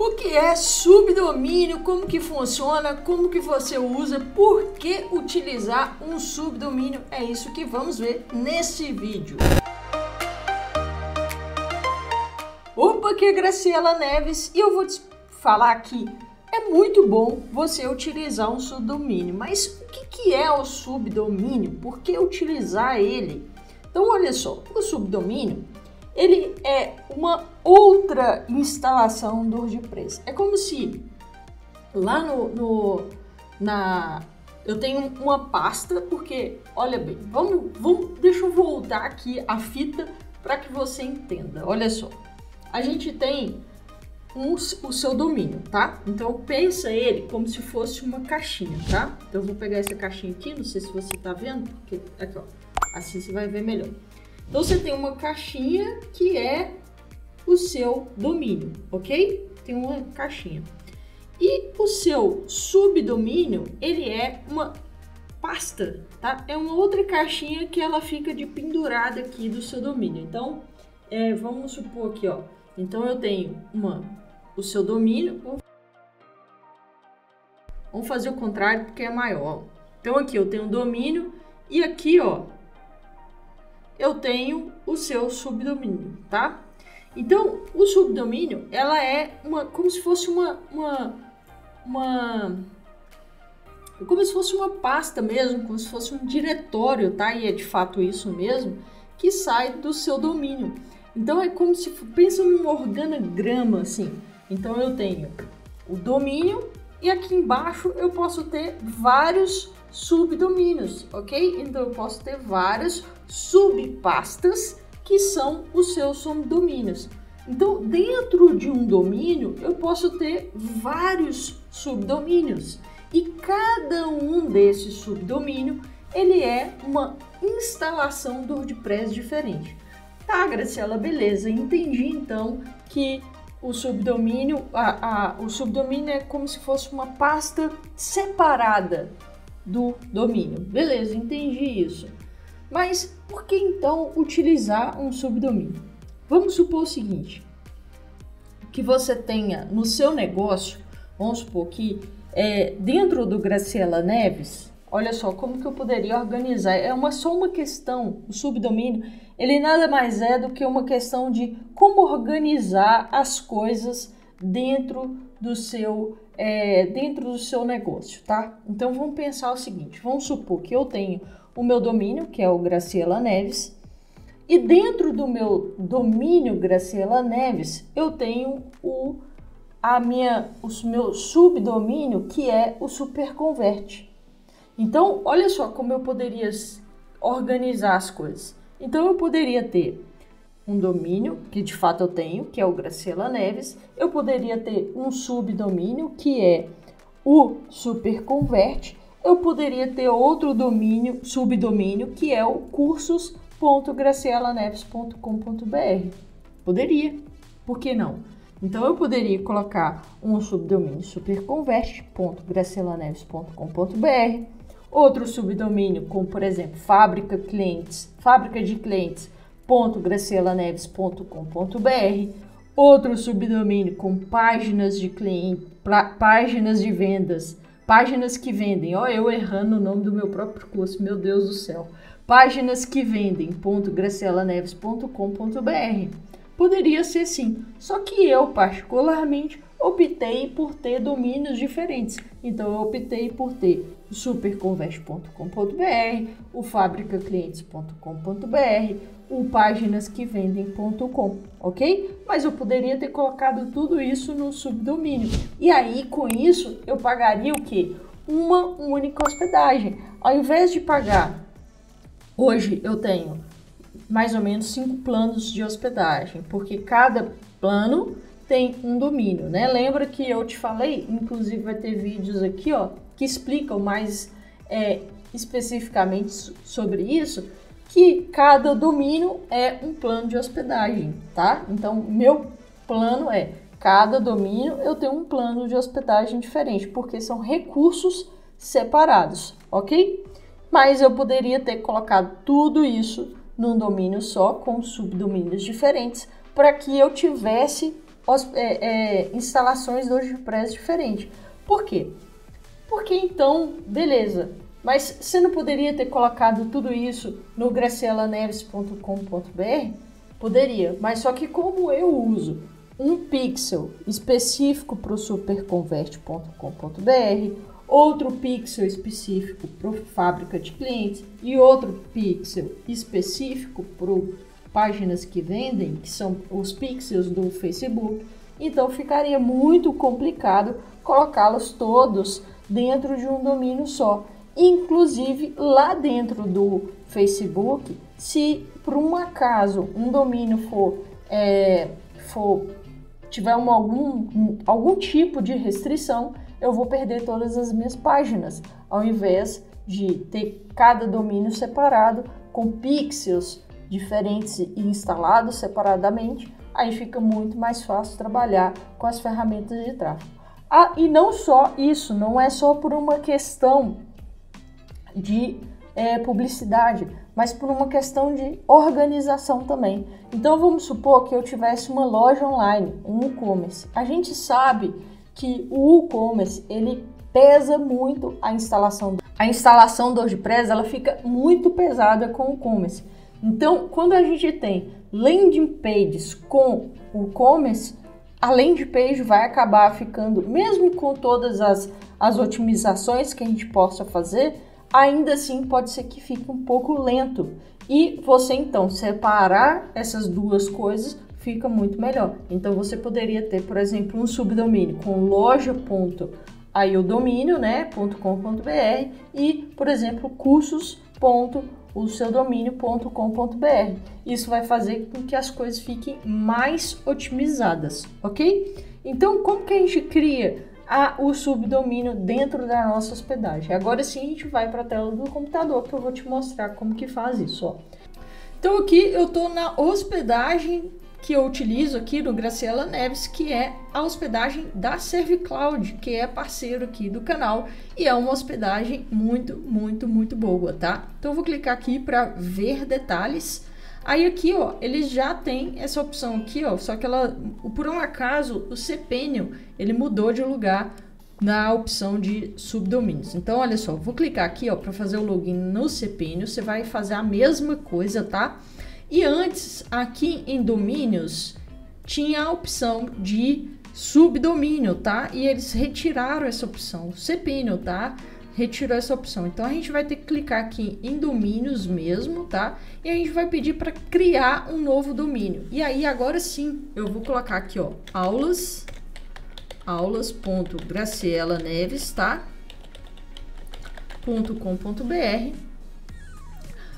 O que é subdomínio, como que funciona, como que você usa, por que utilizar um subdomínio? É isso que vamos ver nesse vídeo. Opa, aqui é Graciela Neves e eu vou te falar que é muito bom você utilizar um subdomínio, mas o que é o subdomínio? Por que utilizar ele? Então olha só, o subdomínio ele é uma outra instalação do WordPress. É como se lá eu tenho uma pasta, porque, olha bem, deixa eu voltar aqui a fita para que você entenda. Olha só, a gente tem o seu domínio, tá? Então pensa ele como se fosse uma caixinha, tá? Então eu vou pegar essa caixinha aqui, não sei se você tá vendo, porque aqui ó, assim você vai ver melhor. Então você tem uma caixinha que é o seu domínio, ok? Tem uma caixinha. E o seu subdomínio, ele é uma pasta, tá? É uma outra caixinha que ela fica de pendurada aqui do seu domínio. Então, vamos supor aqui, ó. Então eu tenho o seu domínio. Vamos fazer o contrário porque é maior. Então aqui eu tenho o domínio e aqui, ó, eu tenho o seu subdomínio, tá? Então, o subdomínio, ela é como se fosse como se fosse uma pasta mesmo, como se fosse um diretório, tá? E é de fato isso mesmo, que sai do seu domínio. Então, é como se, pensa num organograma, assim. Então, eu tenho o domínio e aqui embaixo eu posso ter vários subdomínios, ok? Então, eu posso ter várias subpastas que são os seus subdomínios. Então, dentro de um domínio, eu posso ter vários subdomínios. E cada um desses subdomínios, ele é uma instalação do WordPress diferente. Tá, Graciela, beleza. Entendi, então, que o subdomínio, o subdomínio é como se fosse uma pasta separada do domínio. Beleza, entendi isso. Mas por que então utilizar um subdomínio? Vamos supor o seguinte, que você tenha no seu negócio, vamos supor que dentro do Graciela Neves, olha só como que eu poderia organizar. Só uma questão, o subdomínio, ele nada mais é do que uma questão de como organizar as coisas dentro do seu negócio, tá? Então vamos pensar o seguinte, vamos supor que eu tenho o meu domínio, que é o Graciela Neves, e dentro do meu domínio Graciela Neves, eu tenho o meu subdomínio, que é o Superconvert. Então, olha só como eu poderia organizar as coisas. Então, eu poderia ter um domínio, que de fato eu tenho, que é o Graciela Neves. Eu poderia ter um subdomínio, que é o Superconvert. Eu poderia ter outro subdomínio, que é o cursos.gracielaneves.com.br. Poderia, por que não? Então, eu poderia colocar um subdomínio superconvert.gracielaneves.com.br, outro subdomínio, como por exemplo, fábrica de clientes.gracielaneves.com.br, outro subdomínio com páginas de cliente, páginas de vendas, páginas que vendem, ó, eu errando o nome do meu próprio curso, meu Deus do céu, páginas que vendem.gracielaneves.com.br. Poderia ser sim, só que eu particularmente optei por ter domínios diferentes. Então eu optei por ter o superconvert.com.br, o fabricaclientes.com.br, o páginasquevendem.com, ok? Mas eu poderia ter colocado tudo isso no subdomínio. E aí, com isso, eu pagaria o quê? Uma única hospedagem. Ao invés de pagar, hoje eu tenho mais ou menos 5 planos de hospedagem, porque cada plano tem um domínio, né? Lembra que eu te falei, inclusive vai ter vídeos aqui, ó, que explicam mais especificamente sobre isso, que cada domínio é um plano de hospedagem, tá? Então, meu plano cada domínio eu tenho um plano de hospedagem diferente, porque são recursos separados, ok? Mas eu poderia ter colocado tudo isso num domínio só, com subdomínios diferentes, para que eu tivesse instalações do WordPress diferentes. Por quê? Porque então, beleza, mas você não poderia ter colocado tudo isso no gracielaneves.com.br? Poderia, mas só que como eu uso um pixel específico para o superconvert.com.br, outro pixel específico para o fábrica de clientes e outro pixel específico para páginas que vendem, que são os pixels do Facebook, então ficaria muito complicado colocá-los todos dentro de um domínio só. Inclusive lá dentro do Facebook, se por um acaso um domínio tiver algum tipo de restrição, eu vou perder todas as minhas páginas, ao invés de ter cada domínio separado com pixels diferentes e instalados separadamente. Aí fica muito mais fácil trabalhar com as ferramentas de tráfego. E não só isso, não é só por uma questão de publicidade, mas por uma questão de organização também. Então vamos supor que eu tivesse uma loja online, um e-commerce. A gente sabe que o e-commerce ele pesa muito a instalação do WordPress, ela fica muito pesada com o e-commerce. Então, quando a gente tem landing pages com o e-commerce, a landing page vai acabar ficando, mesmo com todas as otimizações que a gente possa fazer, ainda assim pode ser que fique um pouco lento. E você então separar essas duas coisas fica muito melhor. Então você poderia ter, por exemplo, um subdomínio com loja.aí o domínio, né, .com.br e, por exemplo, cursos.oseudomínio.com.br. Isso vai fazer com que as coisas fiquem mais otimizadas, ok? Então, como que a gente cria o subdomínio dentro da nossa hospedagem? Agora sim a gente vai para a tela do computador que eu vou te mostrar como que faz isso, ó. Então aqui eu estou na hospedagem que eu utilizo aqui do Graciela Neves, que é a hospedagem da ServiCloud, que é parceiro aqui do canal e é uma hospedagem muito, muito, muito boa, tá? Então eu vou clicar aqui para ver detalhes. Aí aqui, ó, eles já tem essa opção aqui, ó, só que por um acaso, o cPanel, ele mudou de lugar na opção de subdomínios. Então, olha só, vou clicar aqui, ó, para fazer o login no cPanel, você vai fazer a mesma coisa, tá? E antes, aqui em domínios, tinha a opção de subdomínio, tá? E eles retiraram essa opção, o cPanel, tá? Retirou essa opção. Então, a gente vai ter que clicar aqui em domínios mesmo, tá? E a gente vai pedir para criar um novo domínio. E aí, agora sim, eu vou colocar aqui, ó, aulas.gracielaneves, tá? .com.br.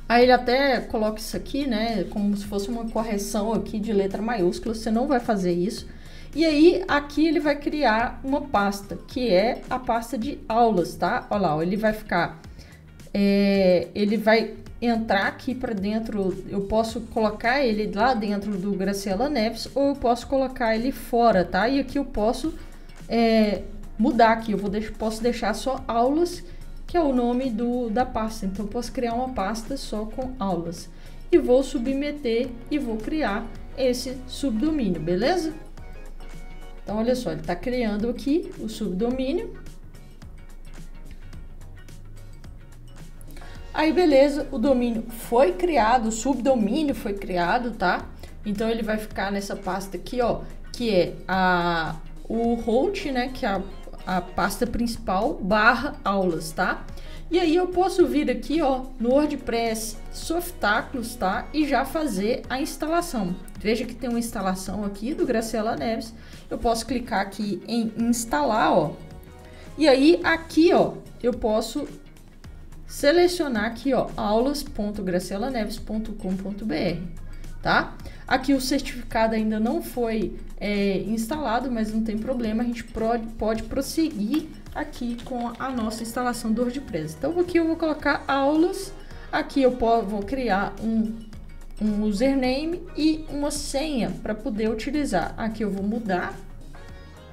Aí ele até coloca isso aqui, né? Como se fosse uma correção aqui de letra maiúscula. Você não vai fazer isso. E aí, aqui ele vai criar uma pasta, que é a pasta de aulas, tá? Olha lá, ele vai ficar... ele vai entrar aqui para dentro, eu posso colocar ele lá dentro do Graciela Neves, ou eu posso colocar ele fora, tá? E aqui eu posso mudar aqui, posso deixar só aulas, que é o nome da pasta. Então, eu posso criar uma pasta só com aulas. E vou submeter e vou criar esse subdomínio, beleza? Então, olha só, ele está criando aqui o subdomínio. Aí, beleza, o domínio foi criado, o subdomínio foi criado, tá? Então, ele vai ficar nessa pasta aqui, ó, que é o host, né, que é a pasta principal / aulas, tá? E aí, eu posso vir aqui, ó, no WordPress Softáculos, tá? E já fazer a instalação. Veja que tem uma instalação aqui do Graciela Neves. Eu posso clicar aqui em instalar, ó. E aí, aqui, ó, eu posso selecionar aqui, ó, aulas.gracielaneves.com.br, tá? Aqui o certificado ainda não foi instalado, mas não tem problema, a gente pode prosseguir aqui com a nossa instalação do WordPress. Então aqui eu vou colocar aulas, aqui eu vou criar um username e uma senha para poder utilizar. Aqui eu vou mudar,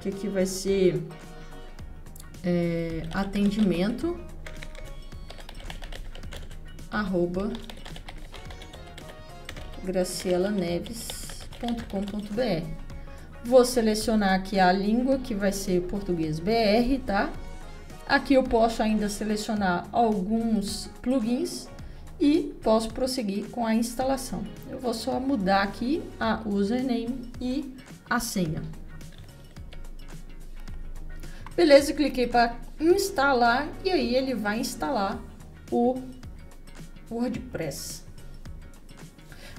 que aqui vai ser atendimento @gracielaneves.com.br. Vou selecionar aqui a língua, que vai ser português BR, tá? Aqui eu posso ainda selecionar alguns plugins e posso prosseguir com a instalação. Eu vou só mudar aqui a username e a senha. Beleza, cliquei para instalar e aí ele vai instalar o WordPress.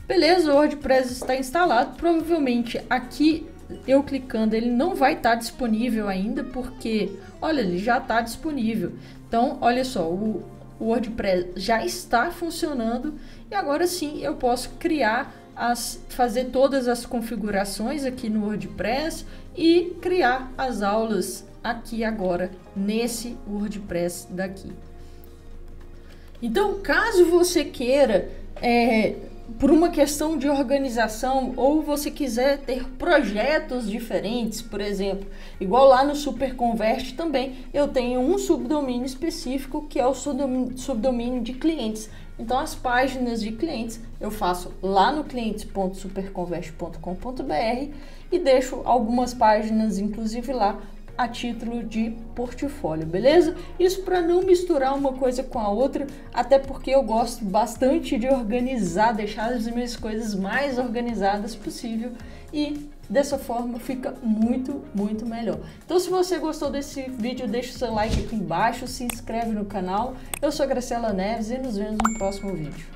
Beleza, o WordPress está instalado. Provavelmente aqui eu clicando ele não vai estar disponível ainda, porque olha, ele já está disponível. Então olha só, o WordPress já está funcionando e agora sim eu posso fazer todas as configurações aqui no WordPress e criar as aulas aqui agora nesse WordPress daqui. Então, caso você queira, por uma questão de organização, ou você quiser ter projetos diferentes, por exemplo, igual lá no SuperConvert também, eu tenho um subdomínio específico que é o subdomínio de clientes. Então, as páginas de clientes eu faço lá no clientes.superconvert.com.br e deixo algumas páginas, inclusive lá, a título de portfólio, beleza? Isso para não misturar uma coisa com a outra, até porque eu gosto bastante de organizar, deixar as minhas coisas mais organizadas possível e dessa forma fica muito melhor. Então, se você gostou desse vídeo, deixa o seu like aqui embaixo, se inscreve no canal. Eu sou a Graciela Neves e nos vemos no próximo vídeo.